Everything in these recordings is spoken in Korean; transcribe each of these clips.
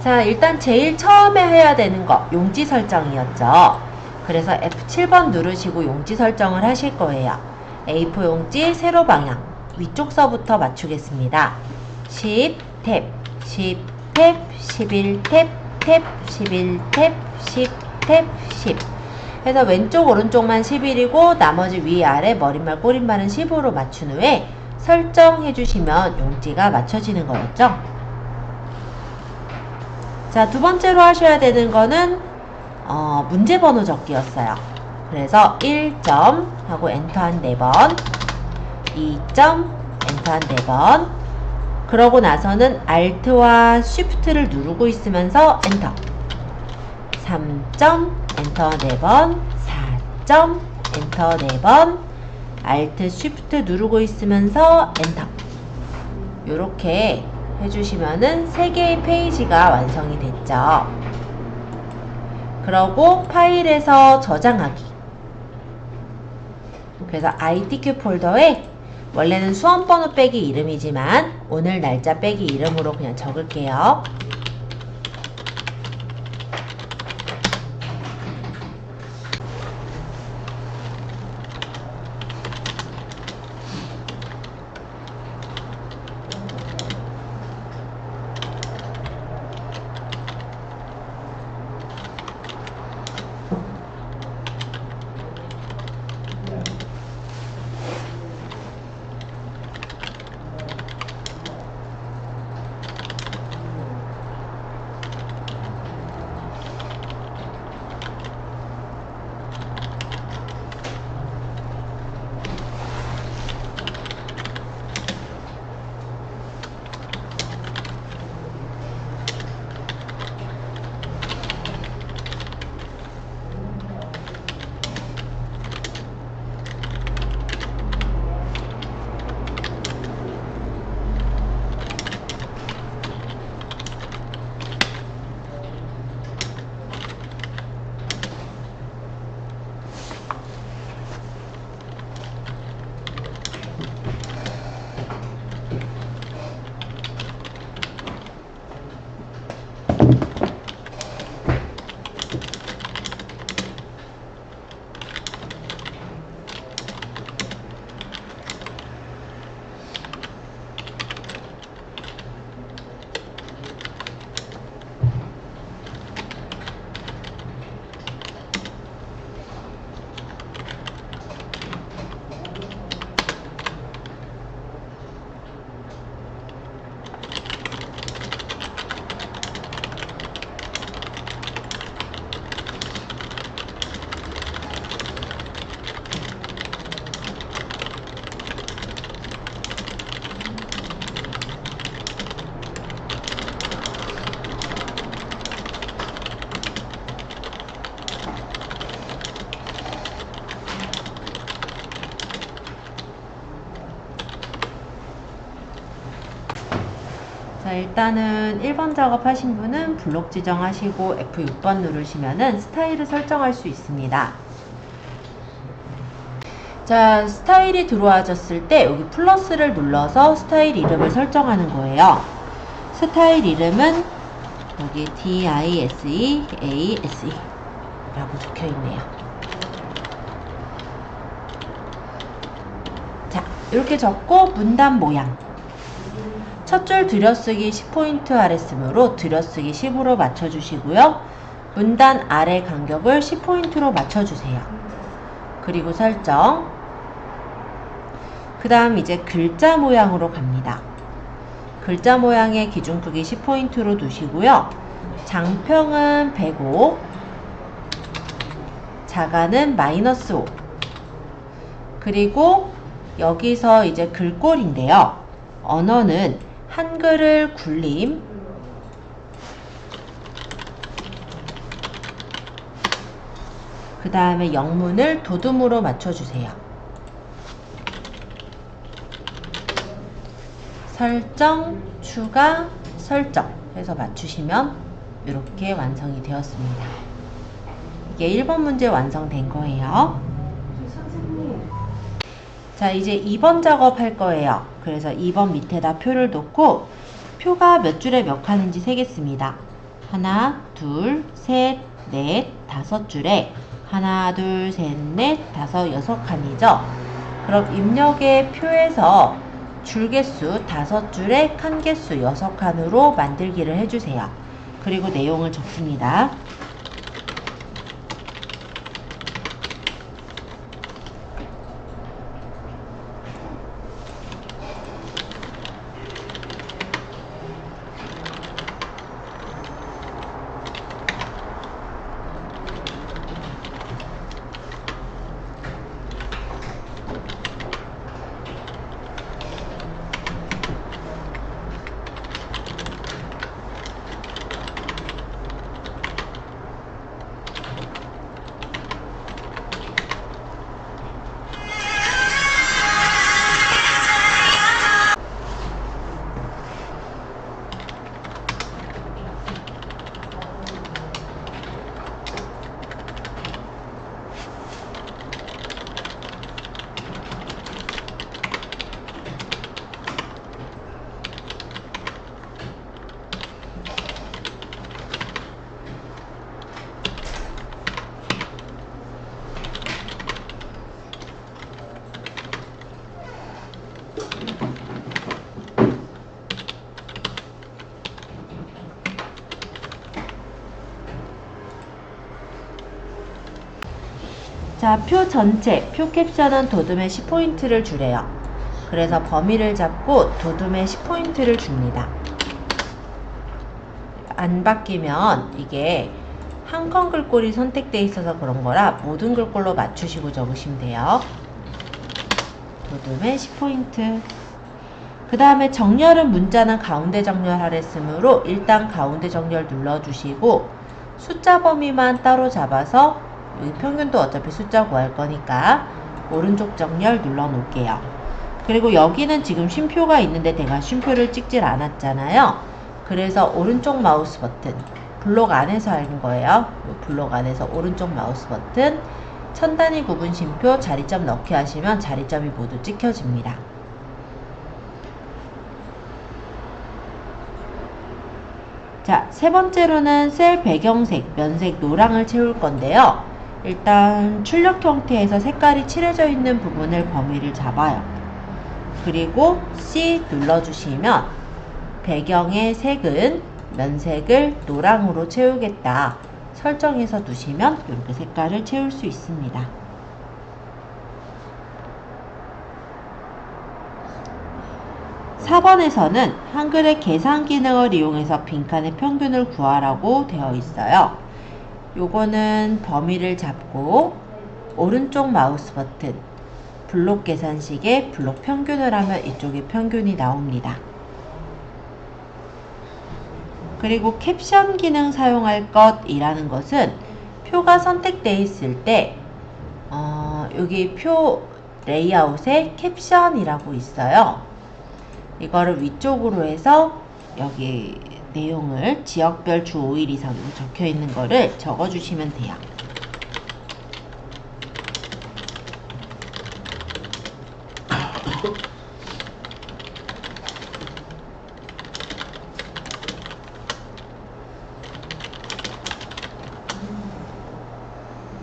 자, 일단 제일 처음에 해야 되는 거 용지 설정이었죠. 그래서 F7번 누르시고 용지 설정을 하실 거예요. A4 용지 세로 방향 위쪽 서부터 맞추겠습니다. 10 탭, 10 탭, 11 탭, 탭, 11 탭, 10 탭, 10 해서 왼쪽 오른쪽만 11이고 나머지 위아래 머릿말 꼬릿말은 10으로 맞춘 후에 설정해 주시면 용지가 맞춰지는 거였죠. 자, 두 번째로 하셔야 되는 거는 문제 번호 적기였어요. 그래서 1점 하고 엔터 한 4번, 2점 엔터 한 4번, 그러고 나서는 Alt와 Shift를 누르고 있으면서 엔터, 3점 엔터 4번, 4점 엔터 4번, Alt Shift 누르고 있으면서 엔터. 요렇게 해주시면은 3개의 페이지가 완성이 됐죠. 그러고 파일에서 저장하기. 그래서 ITQ 폴더에 원래는 수험번호 빼기 이름이지만 오늘 날짜 빼기 이름으로 그냥 적을게요. 자, 일단은 1번 작업하신 분은 블록 지정하시고 F6번 누르시면은 스타일을 설정할 수 있습니다. 자, 스타일이 들어와졌을 때 여기 플러스를 눌러서 스타일 이름을 설정하는 거예요. 스타일 이름은 여기 DISEASE 라고 적혀 있네요. 자, 이렇게 적고 문단 모양. 첫 줄 들여쓰기 10포인트 아래 쓰므로 들여쓰기 10으로 맞춰주시고요. 문단 아래 간격을 10포인트로 맞춰주세요. 그리고 설정. 그 다음 이제 글자 모양으로 갑니다. 글자 모양의 기준 크기 10포인트로 두시고요. 장평은 105, 자가는 -5. 그리고 여기서 이제 글꼴인데요. 언어는 한글을 굴림, 그 다음에 영문을 도둠으로 맞춰주세요. 설정, 추가, 설정 해서 맞추시면 이렇게 완성이 되었습니다. 이게 1번 문제 완성된 거예요. 자, 이제 2번 작업할 거예요. 그래서 2번 밑에다 표를 놓고 표가 몇 줄에 몇 칸인지 세겠습니다. 하나, 둘, 셋, 넷, 다섯 줄에 하나, 둘, 셋, 넷, 다섯, 여섯 칸이죠. 그럼 입력의 표에서 줄 개수 다섯 줄에 칸 개수 여섯 칸으로 만들기를 해주세요. 그리고 내용을 적습니다. 자, 표 전체, 표 캡션은 도둠에 10포인트를 주래요. 그래서 범위를 잡고 도둠에 10포인트를 줍니다. 안 바뀌면 이게 한 건 글꼴이 선택되어 있어서 그런 거라 모든 글꼴로 맞추시고 적으시면 돼요. 도둠에 10포인트. 그 다음에 정렬은 문자는 가운데 정렬하랬으므로 일단 가운데 정렬 눌러주시고 숫자 범위만 따로 잡아서 여기 평균도 어차피 숫자 구할 거니까 오른쪽 정렬 눌러 놓을게요. 그리고 여기는 지금 쉼표가 있는데 내가 쉼표를 찍질 않았잖아요. 그래서 오른쪽 마우스 버튼, 블록 안에서 하는 거예요. 블록 안에서 오른쪽 마우스 버튼, 천 단위 구분 쉼표 자리점 넣기 하시면 자리점이 모두 찍혀집니다. 자, 세 번째로는 셀 배경색, 면색, 노랑을 채울 건데요. 일단 출력 형태에서 색깔이 칠해져 있는 부분을 범위를 잡아요. 그리고 C 눌러주시면 배경의 색은 면색을 노랑으로 채우겠다 설정해서 두시면 이렇게 색깔을 채울 수 있습니다. 4번에서는 한글의 계산 기능을 이용해서 빈칸의 평균을 구하라고 되어 있어요. 요거는 범위를 잡고 오른쪽 마우스 버튼 블록 계산식에 블록 평균을 하면 이쪽에 평균이 나옵니다. 그리고 캡션 기능 사용할 것이라는 것은 표가 선택되어 있을 때 여기 표 레이아웃에 캡션이라고 있어요. 이거를 위쪽으로 해서 여기 내용을 지역별 주 5일 이상 적혀 있는 거를 적어 주시면 돼요.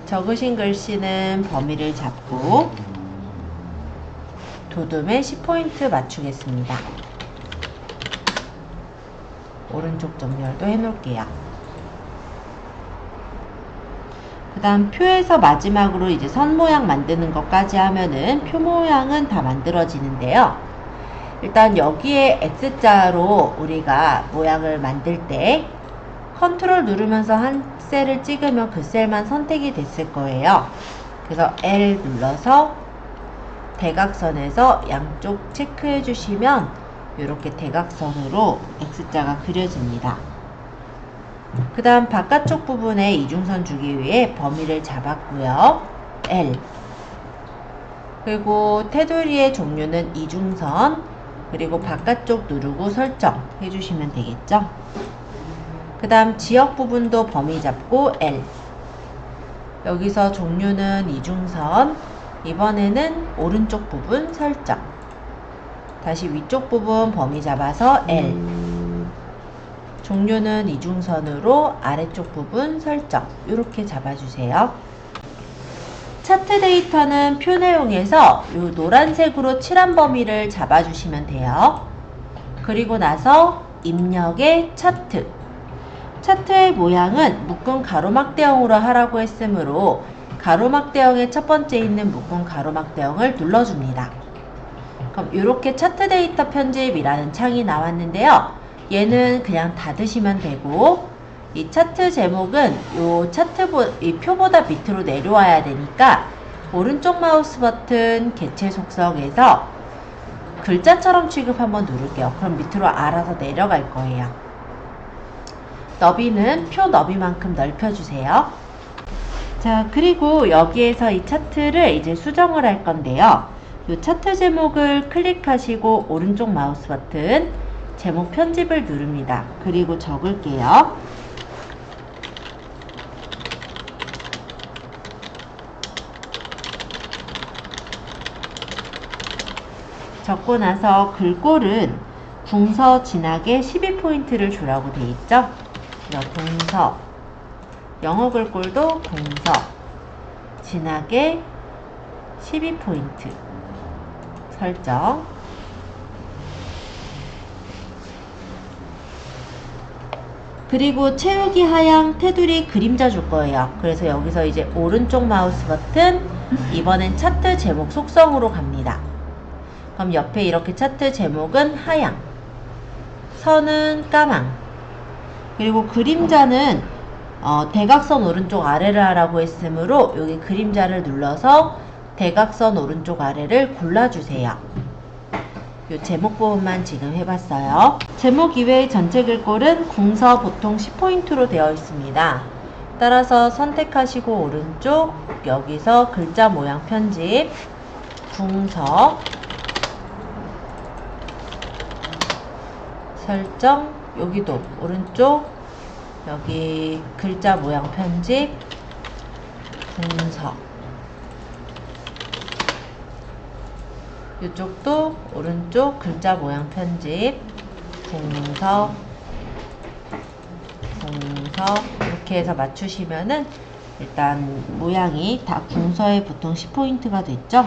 적으신 글씨는 범위를 잡고 도둠에 10포인트 맞추겠습니다. 오른쪽 정렬도 해놓을게요. 그 다음 표에서 마지막으로 이제 선 모양 만드는 것까지 하면은 표 모양은 다 만들어지는데요. 일단 여기에 X자로 우리가 모양을 만들 때 컨트롤 누르면서 한 셀을 찍으면 그 셀만 선택이 됐을 거예요. 그래서 L 눌러서 대각선에서 양쪽 체크해 주시면 이렇게 대각선으로 X자가 그려집니다. 그 다음 바깥쪽 부분에 이중선 주기 위해 범위를 잡았고요. L. 그리고 테두리의 종류는 이중선, 그리고 바깥쪽 누르고 설정 해주시면 되겠죠. 그 다음 지역 부분도 범위 잡고 L. 여기서 종류는 이중선, 이번에는 오른쪽 부분 설정. 다시 위쪽 부분 범위 잡아서 L. 종류는 이중선으로 아래쪽 부분 설정 이렇게 잡아주세요. 차트 데이터는 표 내용에서 이 노란색으로 칠한 범위를 잡아주시면 돼요. 그리고 나서 입력의 차트. 차트의 모양은 묶은 가로막대형으로 하라고 했으므로 가로막대형의 첫 번째 있는 묶은 가로막대형을 눌러줍니다. 그럼 이렇게 차트 데이터 편집이라는 창이 나왔는데요. 얘는 그냥 닫으시면 되고, 이 차트 제목은 이 표보다 밑으로 내려와야 되니까 오른쪽 마우스 버튼 개체 속성에서 글자처럼 취급 한번 누를게요. 그럼 밑으로 알아서 내려갈 거예요. 너비는 표 너비만큼 넓혀주세요. 자, 그리고 여기에서 이 차트를 이제 수정을 할 건데요. 이 차트 제목을 클릭하시고 오른쪽 마우스 버튼 제목 편집을 누릅니다. 그리고 적을게요. 적고 나서 글꼴은 궁서 진하게 12포인트를 주라고 돼 있죠. 궁서 영어 글꼴도 궁서 진하게 12포인트 설정. 그리고 채우기 하향 테두리 그림자 줄 거예요. 그래서 여기서 이제 오른쪽 마우스 버튼 이번엔 차트 제목 속성으로 갑니다. 그럼 옆에 이렇게 차트 제목은 하향, 선은 까망, 그리고 그림자는 대각선 오른쪽 아래를 하라고 했으므로 여기 그림자를 눌러서 대각선 오른쪽 아래를 골라주세요. 이 제목 부분만 지금 해봤어요. 제목 이외의 전체 글꼴은 궁서 보통 10포인트로 되어 있습니다. 따라서 선택하시고 오른쪽 여기서 글자 모양 편집 궁서 설정, 여기도 오른쪽 여기 글자 모양 편집 궁서, 이쪽도 오른쪽 글자 모양 편집 궁서 이렇게 해서 맞추시면은 일단 모양이 다 궁서에 보통 10포인트가 됐죠.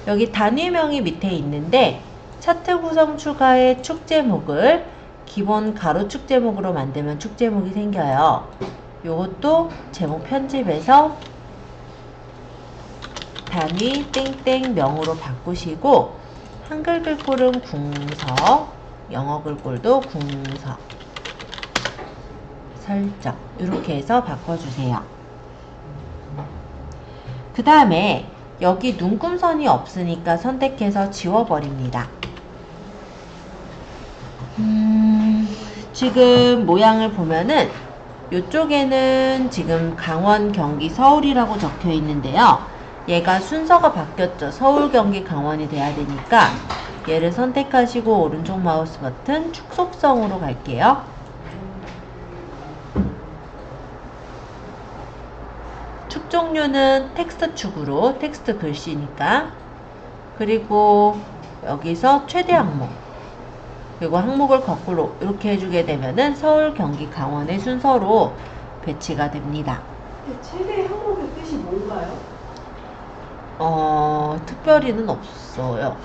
여기 단위명이 밑에 있는데 차트 구성 추가의 축 제목을 기본 가로 축 제목으로 만들면 축 제목이 생겨요. 요것도 제목 편집해서 단위 땡땡 명으로 바꾸시고 한글 글꼴은 궁서, 영어 글꼴도 궁서 설정 이렇게 해서 바꿔주세요. 그 다음에 여기 눈금선이 없으니까 선택해서 지워버립니다. 지금 모양을 보면은 이쪽에는 지금 강원, 경기, 서울이라고 적혀 있는데요. 얘가 순서가 바뀌었죠. 서울, 경기, 강원이 돼야 되니까 얘를 선택하시고 오른쪽 마우스 버튼 축 속성으로 갈게요. 축 종류는 텍스트 축으로, 텍스트 글씨니까. 그리고 여기서 최대 항목, 그리고 항목을 거꾸로 이렇게 해주게 되면은 서울, 경기, 강원의 순서로 배치가 됩니다. 최대 항목의 뜻이 뭔가요? 특별히는 없어요.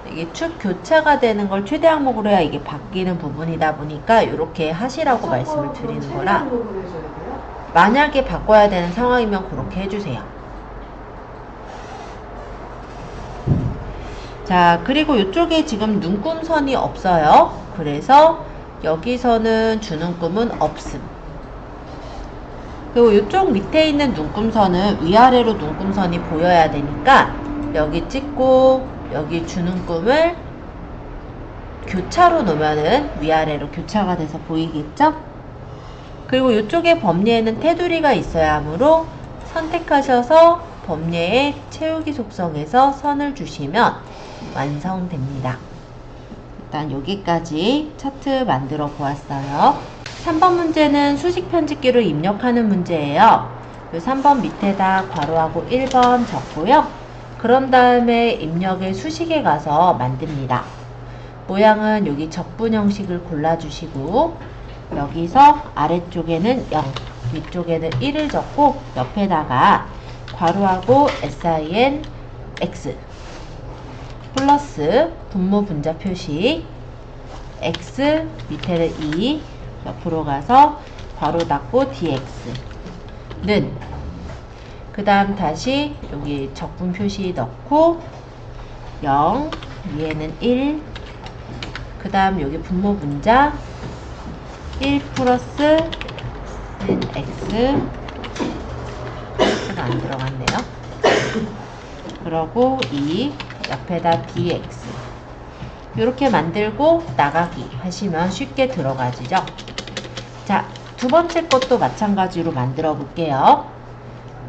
이게 축 교차가 되는 걸 최대 항목으로 해야 이게 바뀌는 부분이다 보니까 이렇게 하시라고 말씀을 드리는 거라, 만약에 바꿔야 되는 상황이면 그렇게 해주세요. 자, 그리고 이쪽에 지금 눈금선이 없어요. 그래서 여기서는 주는 꿈은 없음. 그리고 이쪽 밑에 있는 눈금선은 위아래로 눈금선이 보여야 되니까 여기 찍고 여기 주는 꿈을 교차로 놓으면은 위아래로 교차가 돼서 보이겠죠? 그리고 이쪽에 범례에는 테두리가 있어야 하므로 선택하셔서 범례의 채우기 속성에서 선을 주시면 완성됩니다. 일단 여기까지 차트 만들어 보았어요. 3번 문제는 수식 편집기로 입력하는 문제예요. 3번 밑에다 괄호하고 1번 적고요. 그런 다음에 입력을 수식에 가서 만듭니다. 모양은 여기 적분 형식을 골라주시고 여기서 아래쪽에는 0, 위쪽에는 1을 적고 옆에다가 괄호하고 sin x 플러스 분모 분자 표시 x 밑에는 2 옆으로 가서 괄호 닫고 dx는 그 다음 다시 여기 적분 표시 넣고 0 위에는 1 그 다음 여기 분모 분자 1 플러스 x x가 안 들어갔네요. 그러고 2 옆에다 dx 이렇게 만들고 나가기 하시면 쉽게 들어가지죠. 자, 두 번째 것도 마찬가지로 만들어 볼게요.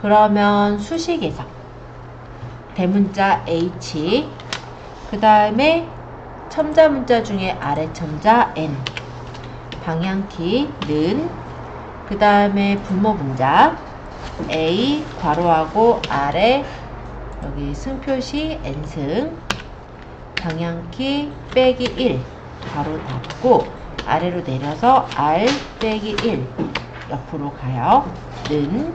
그러면 수식에서 대문자 h 그 다음에 첨자 문자 중에 아래 첨자 n 방향키는 그 다음에 분모 분자 a 괄호하고 아래 여기 승표시 n승 방향키 빼기 1 괄호 닫고 아래로 내려서 r 빼기 1 옆으로 가요. 는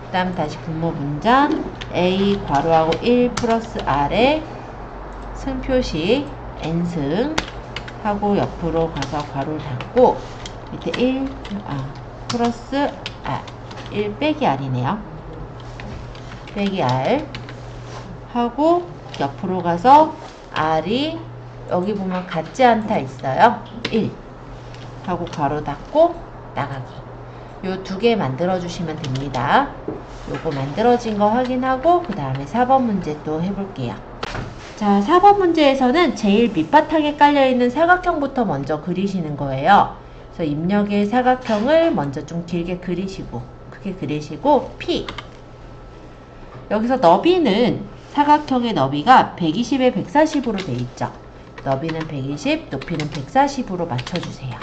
그 다음 다시 분모 분자 a 괄호하고 1 플러스 r에 승표시 n승 하고 옆으로 가서 괄호를 닫고 밑에 1 플러스 1 빼기 r이네요. 빼기 r 하고 옆으로 가서 r이 여기 보면 같지 않다 있어요. 1 하고 괄호 닫고 나가기. 요 두 개 만들어 주시면 됩니다. 요거 만들어진 거 확인하고 그 다음에 4번 문제 또 해볼게요. 자, 4번 문제에서는 제일 밑바탕에 깔려있는 사각형부터 먼저 그리시는 거예요. 그래서 입력의 사각형을 먼저 좀 길게 그리시고 크게 그리시고 P 여기서 너비는 사각형의 너비가 120에 140으로 돼 있죠. 너비는 120, 높이는 140으로 맞춰주세요.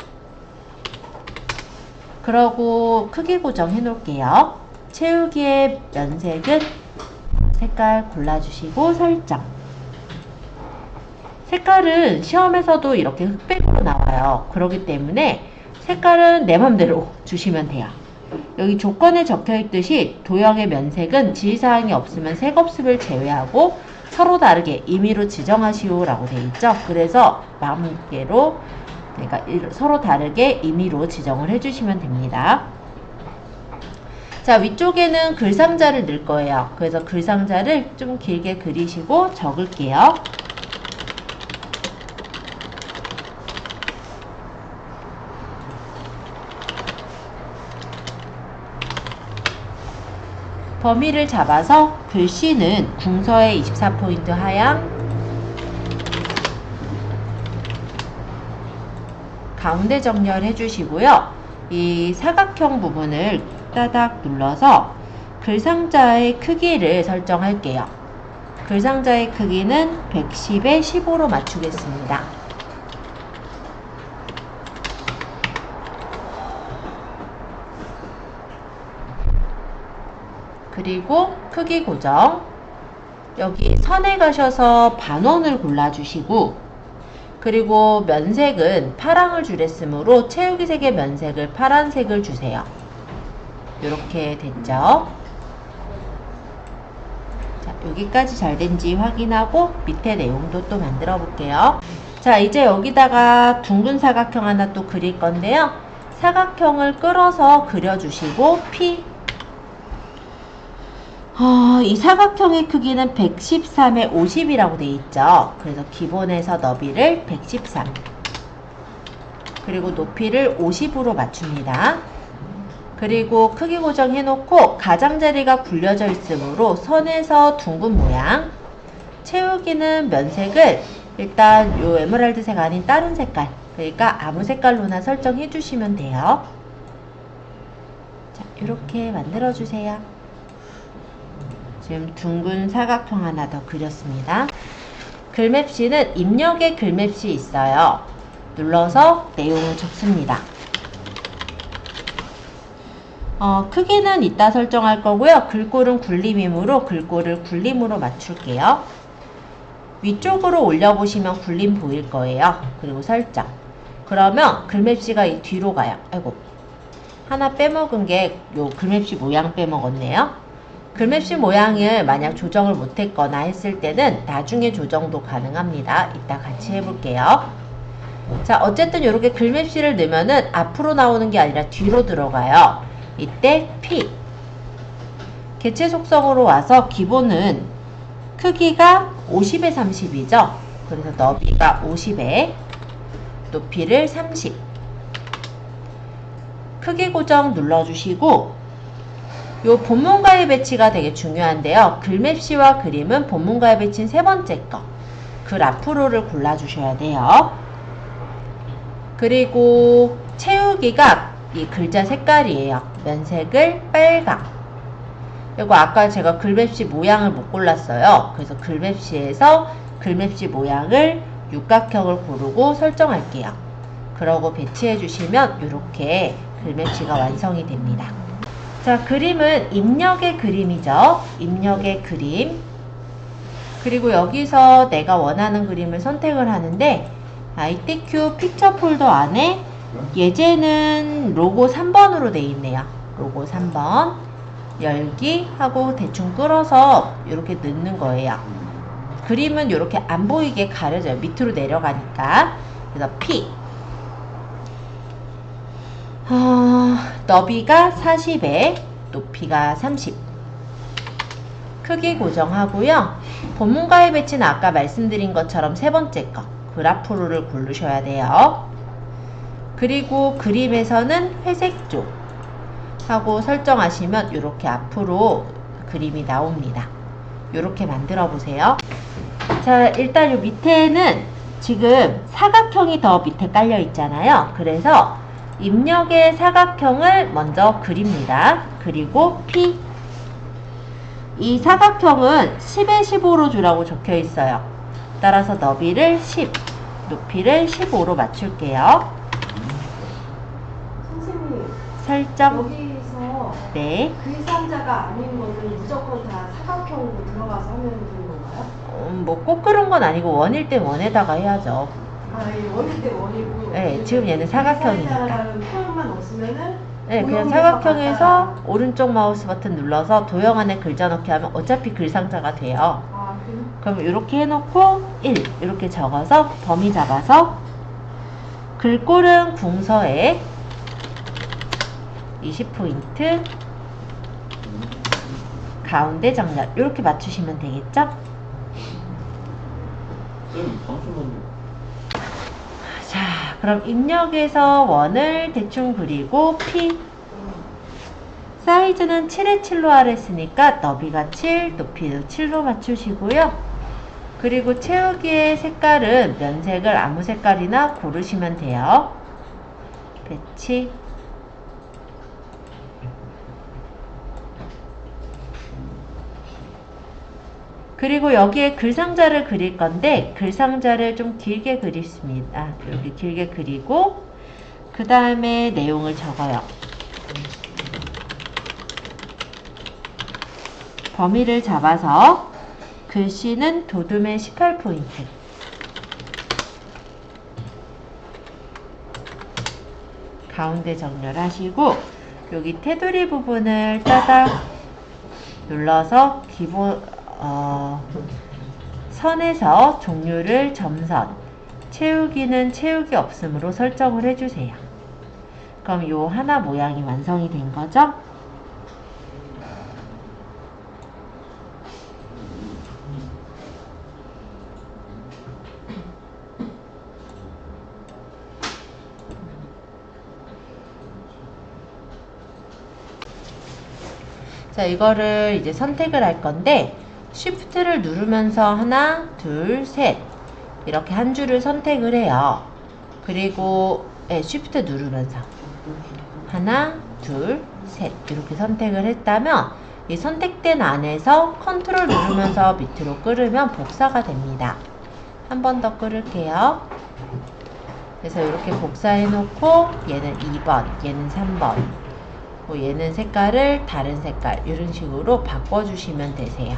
그러고 크기 고정해 놓을게요. 채우기의 면색은 색깔 골라주시고 설정. 색깔은 시험에서도 이렇게 흑백으로 나와요. 그렇기 때문에 색깔은 내 맘대로 주시면 돼요. 여기 조건에 적혀 있듯이 도형의 면색은 지시사항이 없으면 색업습을 제외하고 서로 다르게 임의로 지정하시오 라고 되어 있죠. 그래서 마음대로 그러니까 서로 다르게 임의로 지정을 해주시면 됩니다. 자, 위쪽에는 글상자를 넣을 거예요. 그래서 글상자를 좀 길게 그리시고 적을게요. 범위를 잡아서 글씨는 궁서의 24포인트 하향 가운데 정렬해 주시고요. 이 사각형 부분을 따닥 눌러서 글상자의 크기를 설정할게요. 글상자의 크기는 110에 15로 맞추겠습니다. 그리고 크기 고정 여기 선에 가셔서 반원을 골라주시고 그리고 면색은 파랑을 주랬으므로 채우기 색의 면색을 파란색을 주세요. 이렇게 됐죠? 자, 여기까지 잘 된지 확인하고 밑에 내용도 또 만들어 볼게요. 자, 이제 여기다가 둥근 사각형 하나 또 그릴 건데요. 사각형을 끌어서 그려주시고 P 이 사각형의 크기는 113에 50이라고 되어 있죠. 그래서 기본에서 너비를 113 그리고 높이를 50으로 맞춥니다. 그리고 크기 고정해 놓고 가장자리가 굴려져 있으므로 선에서 둥근 모양 채우기는 면색을 일단 요 에메랄드색 아닌 다른 색깔 그러니까 아무 색깔로나 설정해 주시면 돼요. 자, 이렇게 만들어 주세요. 지금 둥근 사각형 하나 더 그렸습니다. 글맵시는 입력의 글맵시 있어요. 눌러서 내용을 적습니다. 크기는 이따 설정할 거고요. 글꼴은 굴림이므로 글꼴을 굴림으로 맞출게요. 위쪽으로 올려보시면 굴림 보일 거예요. 그리고 설정. 그러면 글맵시가 이 뒤로 가요. 아이고, 하나 빼먹은 게 요 글맵시 모양 빼먹었네요. 글맵시 모양을 만약 조정을 못했거나 했을 때는 나중에 조정도 가능합니다. 이따 같이 해볼게요. 자, 어쨌든 이렇게 글맵시를 넣으면은 앞으로 나오는 게 아니라 뒤로 들어가요. 이때 P. 개체 속성으로 와서 기본은 크기가 50에 30이죠. 그래서 너비가 50에 높이를 30. 크기 고정 눌러주시고, 요 본문과의 배치가 되게 중요한데요. 글맵시와 그림은 본문과의 배치는 세 번째 거. 글 앞으로를 골라주셔야 돼요. 그리고 채우기가 이 글자 색깔이에요. 면색을 빨강. 그리고 아까 제가 글맵시 모양을 못 골랐어요. 그래서 글맵시에서 글맵시 모양을 육각형을 고르고 설정할게요. 그러고 배치해 주시면 이렇게 글맵시가 완성이 됩니다. 자, 그림은 입력의 그림이죠. 입력의 그림. 그리고 여기서 내가 원하는 그림을 선택을 하는데, ITQ 픽처 폴더 안에 예제는 로고 3번으로 되어 있네요. 로고 3번 열기 하고 대충 끌어서 이렇게 넣는 거예요. 그림은 이렇게 안 보이게 가려져요. 밑으로 내려가니까. 그래서 P. 너비가 40에 높이가 30. 크기 고정하고요. 본문과의 배치는 아까 말씀드린 것처럼 세 번째 거. 글 앞으로를 고르셔야 돼요. 그리고 그림에서는 회색조 하고 설정하시면 이렇게 앞으로 그림이 나옵니다. 이렇게 만들어 보세요. 자, 일단 요 밑에는 지금 사각형이 더 밑에 깔려 있잖아요. 그래서 입력의 사각형을 먼저 그립니다. 그리고 P. 이 사각형은 10에 15로 주라고 적혀 있어요. 따라서 너비를 10, 높이를 15로 맞출게요. 선생님, 설정. 여기서 네. 글상자가 아닌 거는 무조건 다 사각형으로 들어가서 하면 되는 건가요? 뭐 꼭 그런 건 아니고 원일 때 원에다가 해야죠. 아, 이 원일 때 원이고. 네, 지금 얘는 사각형이니까. 글상자라는 표현만 없으면은. 네, 그냥 도형에서 사각형에서 갖다가. 오른쪽 마우스 버튼 눌러서 도형 안에 글자 넣기 하면 어차피 글상자가 돼요. 아, 그래요? 그럼 이렇게 해놓고 1 이렇게 적어서 범위 잡아서 글꼴은 궁서에 20포인트 가운데 정렬 이렇게 맞추시면 되겠죠? 자, 그럼 입력에서 원을 대충 그리고 P. 사이즈는 7에 7로 하랬으니까 너비가 7, 높이도 7로 맞추시고요. 그리고 채우기의 색깔은 면색을 아무 색깔이나 고르시면 돼요. 배치. 그리고 여기에 글상자를 그릴 건데 글상자를 좀 길게 그리십니다. 이렇게 길게 그리고 그 다음에 내용을 적어요. 범위를 잡아서 글씨는 도둠의 18포인트. 가운데 정렬하시고 여기 테두리 부분을 따닥 눌러서 기본 선에서 종류를 점선, 채우기는 채우기 없음으로 설정을 해주세요. 그럼 요 하나 모양이 완성이 된 거죠? 자, 이거를 이제 선택을 할 건데 Shift를 누르면서 하나, 둘, 셋 이렇게 한 줄을 선택을 해요. 그리고 Shift 누르면서 하나, 둘, 셋 이렇게 선택을 했다면 이 선택된 안에서 컨트롤 누르면서 밑으로 끌으면 복사가 됩니다. 한 번 더 끌을게요. 그래서 이렇게 복사해 놓고 얘는 2번, 얘는 3번 뭐 얘는 색깔을 다른 색깔 이런 식으로 바꿔주시면 되세요.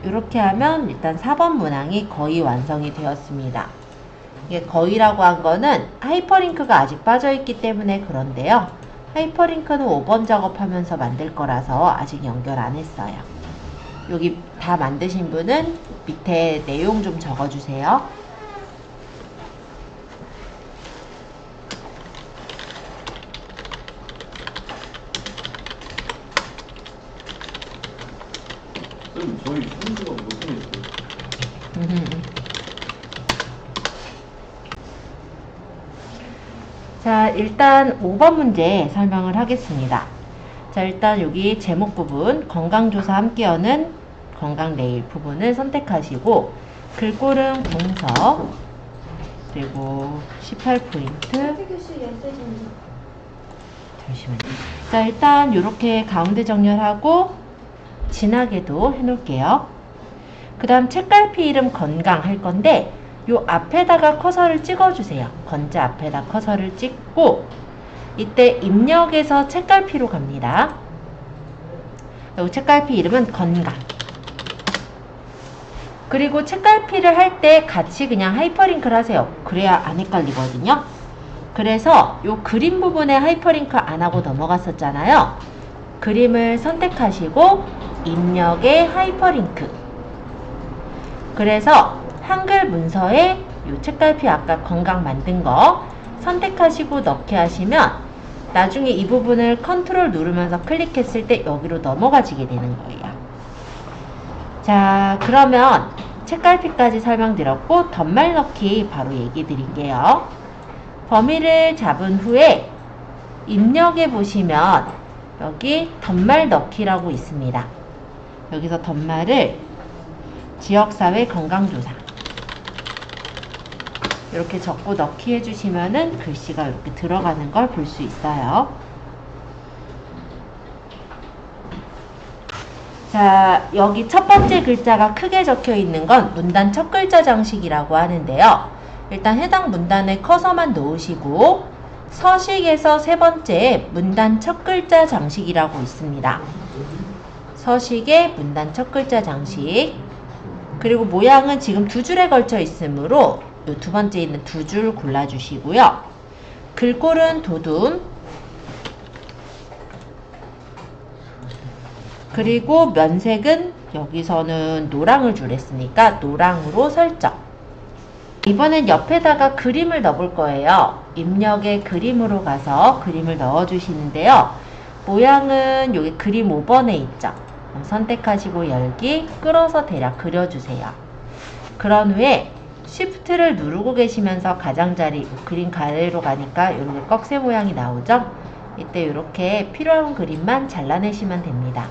이렇게 하면 일단 4번 문항이 거의 완성이 되었습니다. 이게 거의라고 한 거는 하이퍼링크가 아직 빠져있기 때문에 그런데요. 하이퍼링크는 5번 작업하면서 만들 거라서 아직 연결 안 했어요. 여기 다 만드신 분은 밑에 내용 좀 적어주세요. 쌤, 저희 순수가 무슨 있어요? 자, 일단 5번 문제 설명을 하겠습니다. 자, 일단 여기 제목 부분 건강조사 함께하는 건강내일 부분을 선택하시고 글꼴은 공서 그리고 18포인트 교수 열쇠 좀. 잠시만요. 자, 일단 이렇게 가운데 정렬하고 진하게도 해놓을게요. 그 다음 책갈피 이름 건강 할 건데 요 앞에다가 커서를 찍어주세요. 건자 앞에다 커서를 찍고 이때 입력에서 책갈피로 갑니다. 요 책갈피 이름은 건강. 그리고 책갈피를 할 때 같이 그냥 하이퍼링크를 하세요. 그래야 안 헷갈리거든요. 그래서 요 그림 부분에 하이퍼링크 안 하고 넘어갔었잖아요. 그림을 선택하시고 입력에 하이퍼링크. 그래서 한글 문서에 요 책갈피 아까 건강 만든 거 선택하시고 넣게 하시면 나중에 이 부분을 컨트롤 누르면서 클릭했을 때 여기로 넘어가지게 되는 거예요. 자, 그러면 책갈피까지 설명드렸고 덧말 넣기 바로 얘기 드릴게요. 범위를 잡은 후에 입력해 보시면 여기 덧말 넣기라고 있습니다. 여기서 덧말을 지역사회 건강조사 이렇게 적고 넣기 해주시면은 글씨가 이렇게 들어가는 걸 볼 수 있어요. 자, 여기 첫 번째 글자가 크게 적혀 있는 건 문단 첫 글자 장식이라고 하는데요. 일단 해당 문단에 커서만 놓으시고 서식에서 세 번째 문단 첫 글자 장식이라고 있습니다. 서식의 문단 첫 글자 장식. 그리고 모양은 지금 두 줄에 걸쳐 있으므로 이 두 번째 있는 두 줄 골라주시고요. 글꼴은 도둠. 그리고 면색은 여기서는 노랑을 주랬으니까 노랑으로 설정. 이번엔 옆에다가 그림을 넣어볼 거예요. 입력의 그림으로 가서 그림을 넣어주시는데요. 모양은 여기 그림 5번에 있죠. 선택하시고 열기, 끌어서 대략 그려주세요. 그런 후에 Shift를 누르고 계시면서 가장자리 그림 가래로 가니까 이렇게 꺽쇠 모양이 나오죠. 이때 이렇게 필요한 그림만 잘라내시면 됩니다.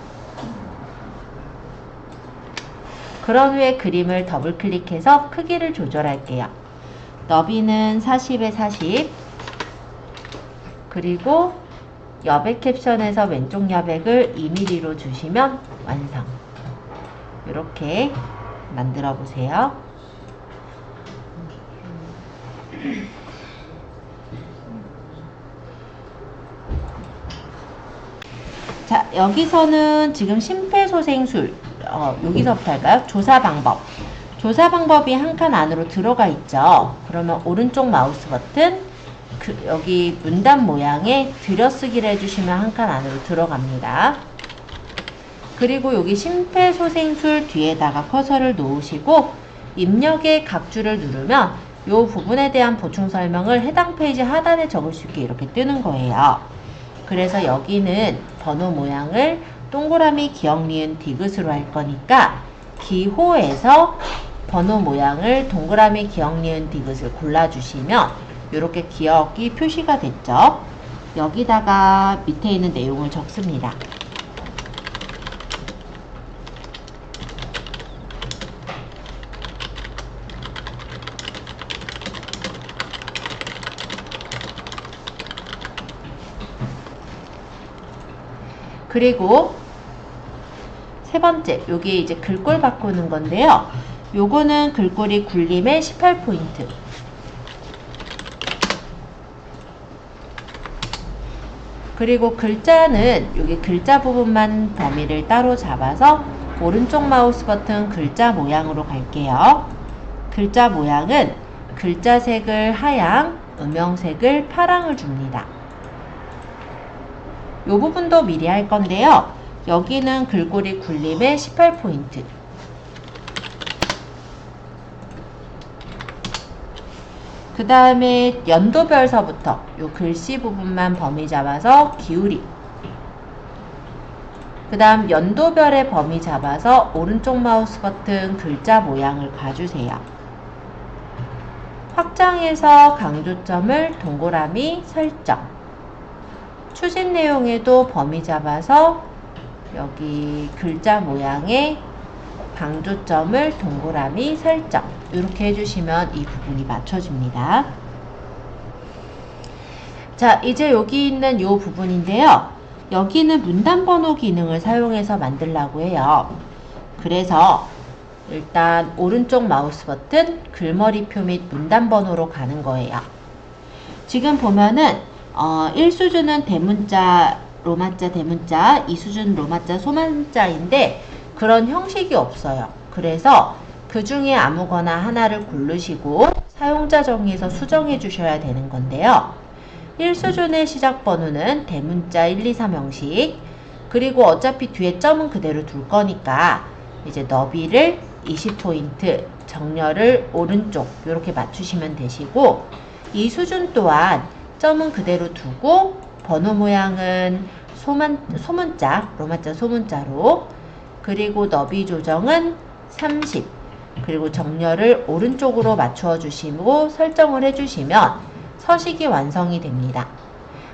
그런 후에 그림을 더블 클릭해서 크기를 조절할게요. 너비는 40에 40. 그리고 여백 캡션에서 왼쪽 여백을 2mm로 주시면 완성. 이렇게 만들어 보세요. 자, 여기서는 지금 심폐소생술 여기서부터 할까요? 조사 방법. 조사 방법이 한 칸 안으로 들어가 있죠. 그러면 오른쪽 마우스 버튼 여기 문단 모양에 들여쓰기를 해주시면 한 칸 안으로 들어갑니다. 그리고 여기 심폐소생술 뒤에다가 커서를 놓으시고 입력의 각줄을 누르면 이 부분에 대한 보충 설명을 해당 페이지 하단에 적을 수 있게 이렇게 뜨는 거예요. 그래서 여기는 번호 모양을 동그라미 기억 니은 디귿으로 할 거니까 기호에서 번호 모양을 동그라미 기억 니은 디귿을 골라주시면 이렇게 기억이 표시가 됐죠. 여기다가 밑에 있는 내용을 적습니다. 그리고 세 번째, 여기 이제 글꼴 바꾸는 건데요. 요거는 글꼴이 굴림의 18포인트. 그리고 글자는 여기 글자 부분만 범위를 따로 잡아서 오른쪽 마우스 버튼 글자 모양으로 갈게요. 글자 모양은 글자 색을 하양, 음영색을 파랑을 줍니다. 이 부분도 미리 할 건데요. 여기는 글꼴이 굴림의 18포인트. 그 다음에 연도별서부터 이 글씨 부분만 범위 잡아서 기울이. 그 다음 연도별의 범위 잡아서 오른쪽 마우스 버튼 글자 모양을 가주세요. 확장해서 강조점을 동그라미 설정. 추진 내용에도 범위 잡아서 여기 글자 모양의 강조점을 동그라미 설정. 이렇게 해주시면 이 부분이 맞춰집니다. 자, 이제 여기 있는 이 부분인데요. 여기는 문단번호 기능을 사용해서 만들려고 해요. 그래서 일단 오른쪽 마우스 버튼 글머리표 및 문단번호로 가는 거예요. 지금 보면은 1수준은 대문자, 로마자, 대문자, 2수준 로마자, 소문자인데 그런 형식이 없어요. 그래서 그 중에 아무거나 하나를 고르시고 사용자 정의에서 수정해 주셔야 되는 건데요. 1수준의 시작 번호는 대문자 1, 2, 3 형식. 그리고 어차피 뒤에 점은 그대로 둘 거니까 이제 너비를 20포인트, 정렬을 오른쪽 이렇게 맞추시면 되시고, 2수준 또한 점은 그대로 두고 번호 모양은 소문자, 로마자 소문자로, 그리고 너비 조정은 30, 그리고 정렬을 오른쪽으로 맞추어 주시고 설정을 해주시면 서식이 완성이 됩니다.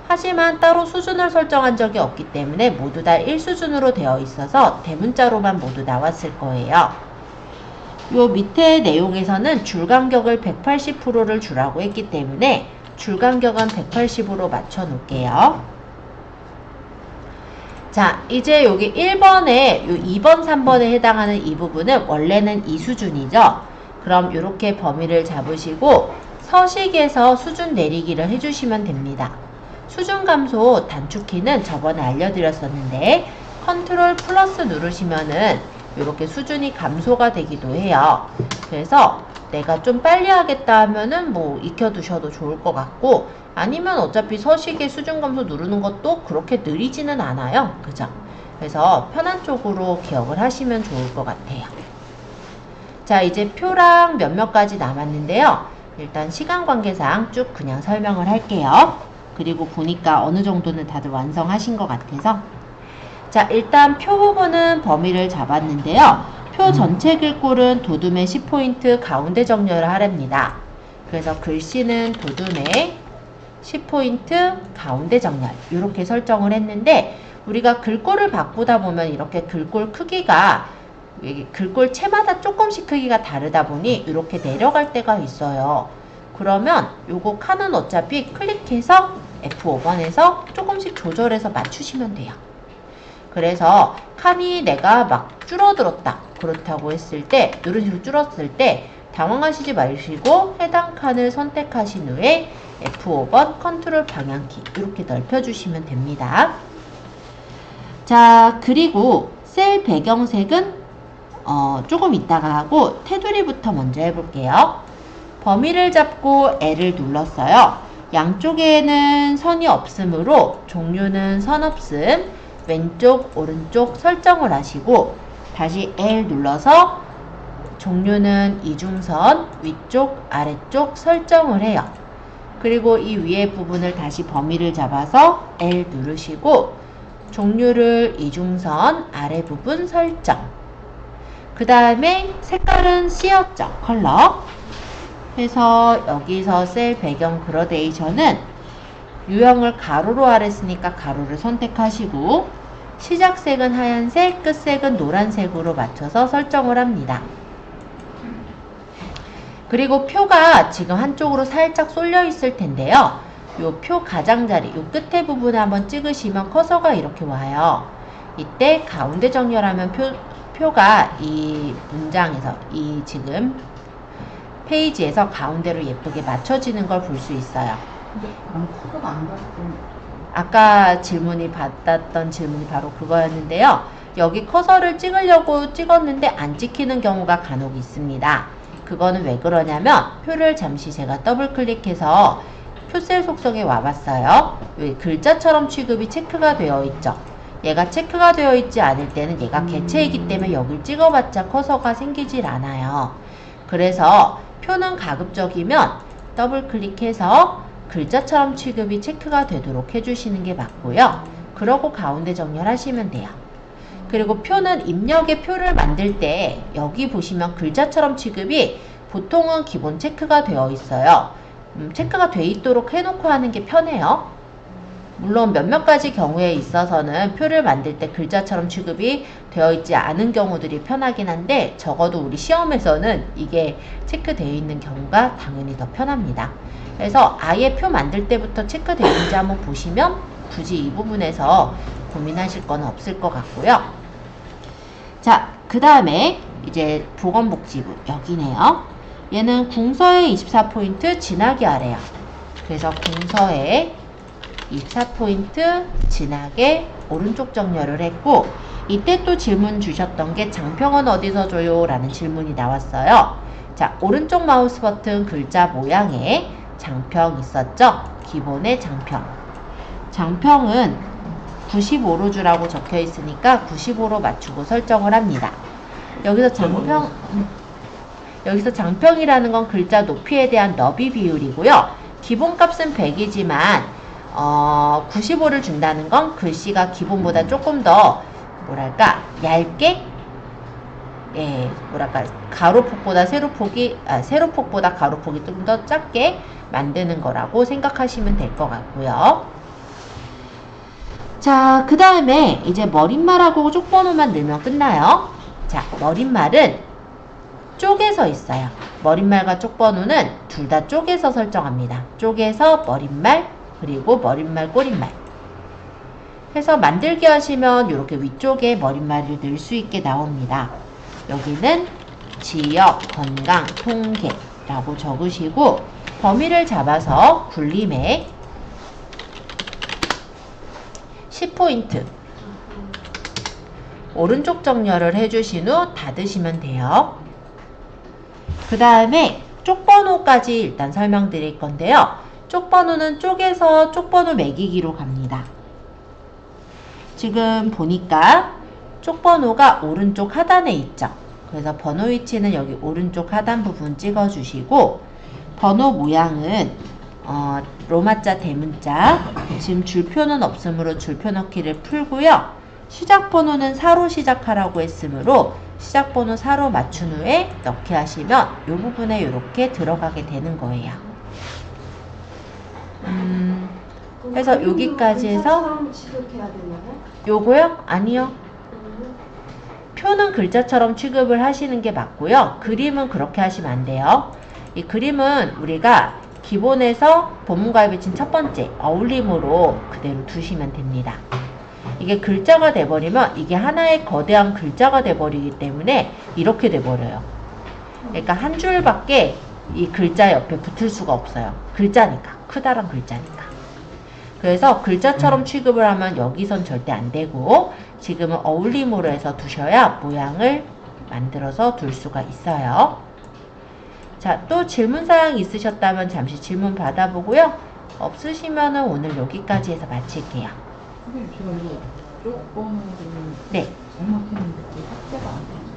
하지만 따로 수준을 설정한 적이 없기 때문에 모두 다 1수준으로 되어 있어서 대문자로만 모두 나왔을 거예요. 요 밑에 내용에서는 줄 간격을 180%를 주라고 했기 때문에 줄 간격은 180으로 맞춰 놓을게요. 자, 이제 여기 1번에, 요 2번, 3번에 해당하는 이 부분은 원래는 2수준이죠. 그럼 이렇게 범위를 잡으시고 서식에서 수준 내리기를 해주시면 됩니다. 수준 감소 단축키는 저번에 알려드렸었는데 컨트롤 플러스 누르시면은 이렇게 수준이 감소가 되기도 해요. 그래서 내가 좀 빨리 하겠다 하면은 뭐 익혀두셔도 좋을 것 같고, 아니면 어차피 서식에 수준 감소 누르는 것도 그렇게 느리지는 않아요. 그죠? 그래서 편한 쪽으로 기억을 하시면 좋을 것 같아요. 자, 이제 표랑 몇몇 가지 남았는데요. 일단 시간 관계상 쭉 그냥 설명을 할게요. 그리고 보니까 어느 정도는 다들 완성하신 것 같아서. 자, 일단 표 부분은 범위를 잡았는데요. 표 전체 글꼴은 도둠의 10포인트 가운데 정렬을 하랍니다. 그래서 글씨는 도둠의 10포인트 가운데 정렬 이렇게 설정을 했는데, 우리가 글꼴을 바꾸다 보면 이렇게 글꼴 크기가 글꼴 채마다 조금씩 크기가 다르다 보니 이렇게 내려갈 때가 있어요. 그러면 요거 칸은 어차피 클릭해서 F5번에서 조금씩 조절해서 맞추시면 돼요. 그래서 칸이 내가 막 줄어들었다 그렇다고 했을 때, 이런 식으로 줄었을 때 당황하시지 마시고 해당 칸을 선택하신 후에 F5번 컨트롤 방향키 이렇게 넓혀주시면 됩니다. 자, 그리고 셀 배경색은 조금 이따가 하고 테두리부터 먼저 해볼게요. 범위를 잡고 L을 눌렀어요. 양쪽에는 선이 없으므로 종류는 선 없음, 왼쪽 오른쪽 설정을 하시고 다시 L 눌러서 종류는 이중선, 위쪽 아래쪽 설정을 해요. 그리고 이 위에 부분을 다시 범위를 잡아서 L 누르시고 종류를 이중선, 아래 부분 설정. 그 다음에 색깔은 씨였죠, 컬러. 해서 여기서 셀 배경 그라데이션은 유형을 가로로 하랬으니까 가로를 선택하시고, 시작색은 하얀색, 끝색은 노란색으로 맞춰서 설정을 합니다. 그리고 표가 지금 한쪽으로 살짝 쏠려 있을 텐데요. 요 표 가장자리, 요 끝에 부분을 한번 찍으시면 커서가 이렇게 와요. 이때 가운데 정렬하면 표가 이 문장에서, 이 지금 페이지에서 가운데로 예쁘게 맞춰지는 걸 볼 수 있어요. 근데 그럼 커서가 안 봤어. 아까 받았던 질문이 바로 그거였는데요. 여기 커서를 찍으려고 찍었는데 안 찍히는 경우가 간혹 있습니다. 그거는 왜 그러냐면 표를 잠시 제가 더블 클릭해서 표셀 속성에 와봤어요. 여기 글자처럼 취급이 체크가 되어 있죠. 얘가 체크가 되어 있지 않을 때는 얘가 개체이기 때문에 여길 찍어봤자 커서가 생기질 않아요. 그래서 표는 가급적이면 더블 클릭해서 글자처럼 취급이 체크가 되도록 해주시는 게 맞고요. 그러고 가운데 정렬하시면 돼요. 그리고 표는 입력의 표를 만들 때 여기 보시면 글자처럼 취급이 보통은 기본 체크가 되어 있어요. 체크가 돼 있도록 해놓고 하는 게 편해요. 물론 몇몇 가지 경우에 있어서는 표를 만들 때 글자처럼 취급이 되어 있지 않은 경우들이 편하긴 한데 적어도 우리 시험에서는 이게 체크되어 있는 경우가 당연히 더 편합니다. 그래서 아예 표 만들 때부터 체크되어 있는지 한번 보시면 굳이 이 부분에서 고민하실 건 없을 것 같고요. 자, 그 다음에 이제 보건복지부 여기네요. 얘는 궁서의 24포인트 지나게 하래요. 그래서 궁서의 24포인트 지나게 오른쪽 정렬을 했고, 이때 또 질문 주셨던 게 장평은 어디서 줘요? 라는 질문이 나왔어요. 자, 오른쪽 마우스 버튼 글자 모양에 장평 있었죠? 기본의 장평. 장평은 95로 주라고 적혀 있으니까 95로 맞추고 설정을 합니다. 여기서 장평이라는 건 글자 높이에 대한 너비 비율이고요. 기본값은 100이지만 95를 준다는 건 글씨가 기본보다 조금 더 뭐랄까 얇게, 가로폭보다 세로폭보다 가로폭이 좀 더 작게 만드는 거라고 생각하시면 될 것 같고요. 자, 그 다음에 이제 머릿말하고 쪽번호만 넣으면 끝나요. 자, 머릿말은 쪼개서 있어요. 머릿말과 쪽번호는 둘 다 쪼개서 설정합니다. 쪼개서 머릿말, 그리고 머릿말, 꼬릿말 해서 만들기 하시면 이렇게 위쪽에 머릿말을 넣을 수 있게 나옵니다. 여기는 지역, 건강, 통계라고 적으시고 범위를 잡아서 굴림에 10포인트 오른쪽 정렬을 해주신 후 닫으시면 돼요. 그 다음에 쪽번호까지 일단 설명드릴 건데요. 쪽번호는 쪼개서 쪽번호 매기기로 갑니다. 지금 보니까 쪽번호가 오른쪽 하단에 있죠. 그래서 번호 위치는 여기 오른쪽 하단 부분 찍어주시고, 번호 모양은 로마자 대문자, 지금 줄표는 없으므로 줄표 넣기를 풀고요. 시작번호는 4로 시작하라고 했으므로 시작번호 4로 맞춘 후에 넣기 하시면 이 부분에 이렇게 들어가게 되는 거예요. 그래서 여기까지 해서 취급해야 되나요? 요거요? 아니요. 표는 글자처럼 취급을 하시는 게 맞고요. 그림은 그렇게 하시면 안 돼요. 이 그림은 우리가 기본에서 본문과에 비친 첫 번째 어울림으로 그대로 두시면 됩니다. 이게 글자가 돼버리면 이게 하나의 거대한 글자가 돼버리기 때문에 이렇게 돼버려요. 그러니까 한 줄밖에 이 글자 옆에 붙을 수가 없어요. 글자니까. 크다란 글자니까. 그래서 글자처럼 취급을 하면 여기선 절대 안 되고, 지금은 어울림으로 해서 두셔야 모양을 만들어서 둘 수가 있어요. 자, 또 질문사항 있으셨다면 잠시 질문 받아보고요. 없으시면은 오늘 여기까지 해서 마칠게요. 선생님, 제가 이거 쪽번호를 네. 잘못했는데 그게 삭제가 안 돼요.